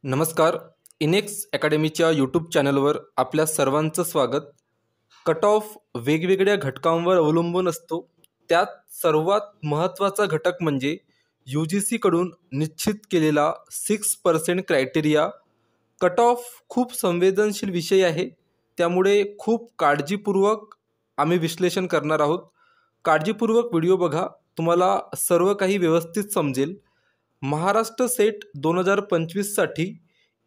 नमस्कार. इनेक्स अकॅडमीच्या यूट्यूब चॅनलवर आपल्या सर्वांचं स्वागत. कट ऑफ वेगवेगळ्या घटकांवर अवलंबून असतो. त्यात सर्वात महत्त्वाचा घटक म्हणजे UGCकडून निश्चित केलेला 6% क्रायटेरिया. कट ऑफ खूप संवेदनशील विषय आहे, त्यामुळे खूप काळजीपूर्वक आम्ही विश्लेषण करणार आहोत. काळजीपूर्वक व्हिडिओ बघा, तुम्हाला सर्व काही व्यवस्थित समजेल. महाराष्ट्र सेट 2025साठी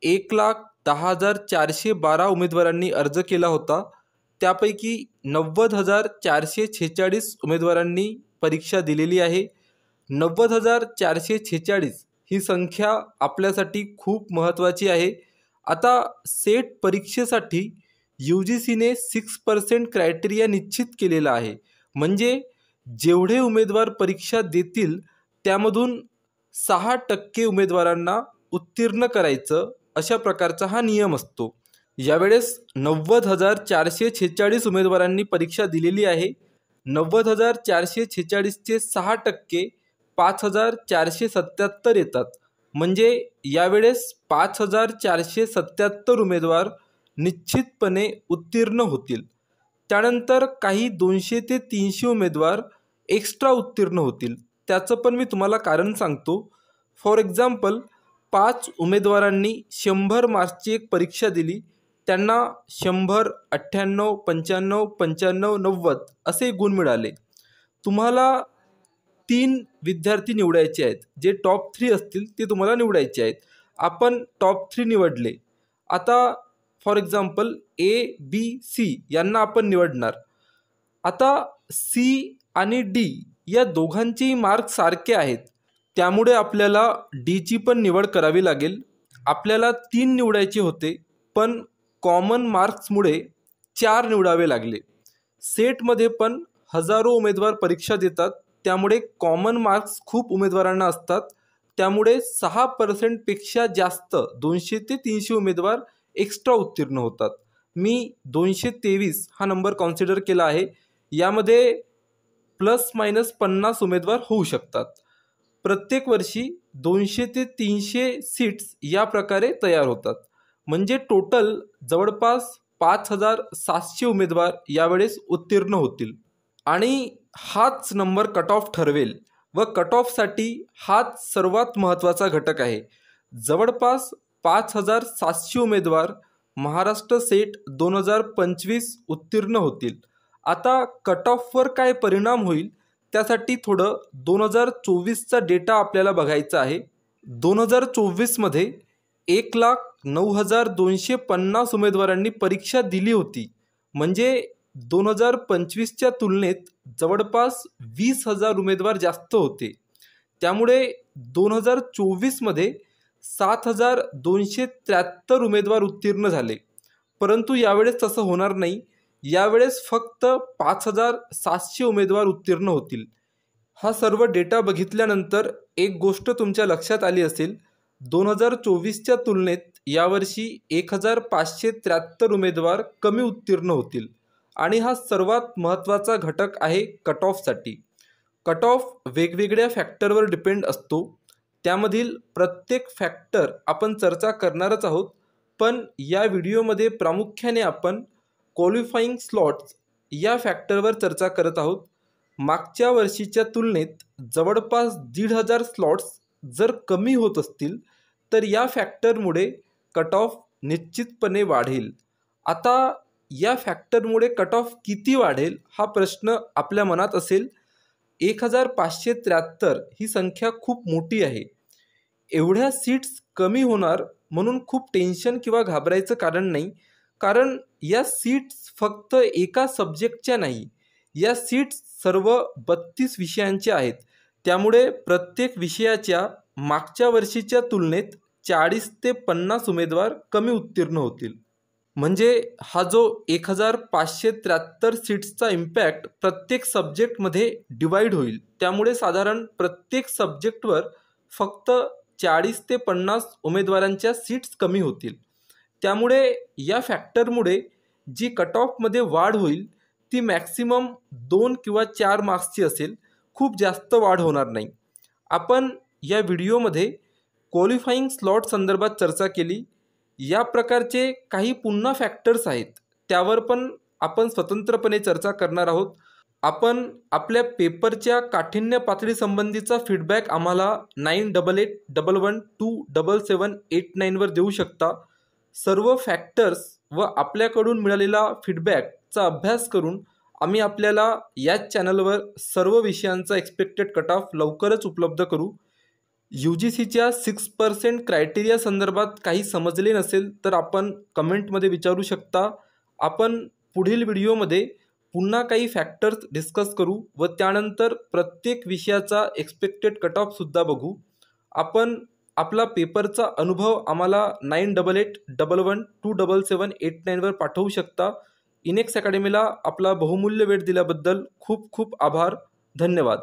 1,10,412 उमेदवारांनी अर्ज केला होता. त्यापैकी 90,446 उमेदवारांनी परीक्षा दिलेली आहे. 90,446 ही संख्या आपल्यासाठी खूप महत्त्वाची आहे. आता सेट परीक्षेसाठी UGCने 6% क्रायटेरिया निश्चित केलेला आहे. म्हणजे जेवढे उमेदवार परीक्षा देतील त्यामधून 6% उमेदवारांना उत्तीर्ण करायचं, अशा प्रकारचा हा नियम असतो. यावेळेस 90,446 उमेदवारांनी परीक्षा दिलेली आहे. 90,446चे 6% 5,477 येतात. म्हणजे यावेळेस 5,477 उमेदवार निश्चितपणे उत्तीर्ण होतील. त्यानंतर काही 200 ते 300 उमेदवार एक्स्ट्रा उत्तीर्ण होतील. त्याचं पण मी तुम्हाला कारण सांगतो. फॉर एक्झाम्पल, 5 उमेदवारांनी 100 मार्क्सची एक परीक्षा दिली. त्यांना 100, 98, 95, 95, 90 असे गुण मिळाले. तुम्हाला 3 विद्यार्थी निवडायचे आहेत. जे टॉप 3 असतील ते तुम्हाला निवडायचे आहेत. आपण टॉप 3 निवडले. आता for example A, B, C यांना आपण निवडणार. आता C आणि D या दोघांचेही मार्क्स सारखे आहेत, त्यामुळे आपल्याला Dची पण निवड करावी लागेल. आपल्याला 3 निवडायचे होते, पण कॉमन मार्क्समुळे 4 निवडावे लागले. सेटमध्ये पण हजारो उमेदवार परीक्षा देतात, त्यामुळे कॉमन मार्क्स खूप उमेदवारांना असतात. त्यामुळे 6%पेक्षा जास्त 200 ते 300 उमेदवार एक्स्ट्रा उत्तीर्ण होतात. मी 223 हा नंबर कॉन्सिडर केला आहे. यामध्ये ±50 उमेदवार होऊ शकतात. प्रत्येक वर्षी 200 ते 300 सीट्स या प्रकारे तयार होतात. म्हणजे टोटल जवळपास 5,700 उमेदवार यावेळेस उत्तीर्ण होतील. आणि हाच नंबर कट ऑफ ठरवेल व कट ऑफसाठी हाच सर्वात महत्त्वाचा घटक आहे. जवळपास 5,700 उमेदवार महाराष्ट्र सेट 2025 उत्तीर्ण होतील. आता कट ऑफवर काय परिणाम होईल त्यासाठी थोडं 2024चा डेटा आपल्याला बघायचा आहे. 2024मध्ये 1,09,250 उमेदवारांनी परीक्षा दिली होती. म्हणजे 2025च्या तुलनेत जवळपास 20,000 उमेदवार जास्त होते. त्यामुळे 2024मध्ये 7,273 उमेदवार उत्तीर्ण झाले. परंतु यावेळेस तसं होणार नाही. यावेळेस फक्त 5,700 उमेदवार उत्तीर्ण होतील. हा सर्व डेटा बघितल्यानंतर एक गोष्ट तुमच्या लक्षात आली असेल, 2024च्या तुलनेत यावर्षी 1,573 उमेदवार कमी उत्तीर्ण होतील. आणि हा सर्वात महत्त्वाचा घटक आहे कट ऑफसाठी. कट ऑफ वेगवेगळ्या फॅक्टरवर डिपेंड असतो. त्यामधील प्रत्येक फॅक्टर आपण चर्चा करणारच आहोत. पण या व्हिडिओमध्ये प्रामुख्याने आपण क्वालिफाईंग स्लॉट्स या फॅक्टरवर चर्चा करत आहोत. मागच्या वर्षीच्या तुलनेत जवळपास 1,500 स्लॉट्स जर कमी होत असतील तर या फॅक्टरमुळे कट ऑफ निश्चितपणे वाढेल. आता या फॅक्टरमुळे कट ऑफ किती वाढेल हा प्रश्न आपल्या मनात असेल. 1,573 ही संख्या खूप मोठी आहे. एवढ्या सीट्स कमी होणार म्हणून खूप टेन्शन किंवा घाबरायचं कारण नाही. कारण या सीट्स फक्त एका सब्जेक्टच्या नाही, या सीट्स सर्व 32 विषयांच्या आहेत. त्यामुळे प्रत्येक विषयाच्या मागच्या वर्षीच्या तुलनेत 40 ते 50 उमेदवार कमी उत्तीर्ण होतील. म्हणजे हा जो 1,573 सीट्सचा इम्पॅक्ट प्रत्येक सब्जेक्टमध्ये डिवाईड होईल. त्यामुळे साधारण प्रत्येक सब्जेक्टवर फक्त 40 ते 50 उमेदवारांच्या सीट्स कमी होतील. त्यामुळे या फॅक्टरमुळे जी कट ऑफमध्ये वाढ होईल ती मॅक्सिमम 2 किंवा 4 मार्क्सची असेल. खूप जास्त वाढ होणार नाही. आपण या व्हिडिओमध्ये क्वालिफाईंग स्लॉट संदर्भात चर्चा केली. या प्रकारचे काही पुन्हा फॅक्टर्स आहेत, त्यावर पण आपण स्वतंत्रपणे चर्चा करणार आहोत. आपण आपल्या पेपरच्या काठिण्य पातळीसंबंधीचा फीडबॅक आम्हाला 9881127789 वर देऊ शकता. सर्व फॅक्टर्स व आपल्याकडून मिळालेला फीडबॅकचा अभ्यास करून आम्ही आपल्याला याच चॅनलवर सर्व विषयांचा एक्सपेक्टेड कट ऑफ लवकरच उपलब्ध करू. UGCच्या 6% क्रायटेरिया संदर्भात काही समजले नसेल तर आपण कमेंटमध्ये विचारू शकता. आपण पुढील व्हिडिओमध्ये पुन्हा काही फॅक्टर्स डिस्कस करू व त्यानंतर प्रत्येक विषयाचा एक्सपेक्टेड कट ऑफसुद्धा बघू. आपण आपला पेपरचा अनुभव आम्हाला 9881127789 वर पाठवू शकता. इनेक्स अकॅडमीला आपला बहुमूल्य वेळ दिल्याबद्दल खूप खूप आभार. धन्यवाद.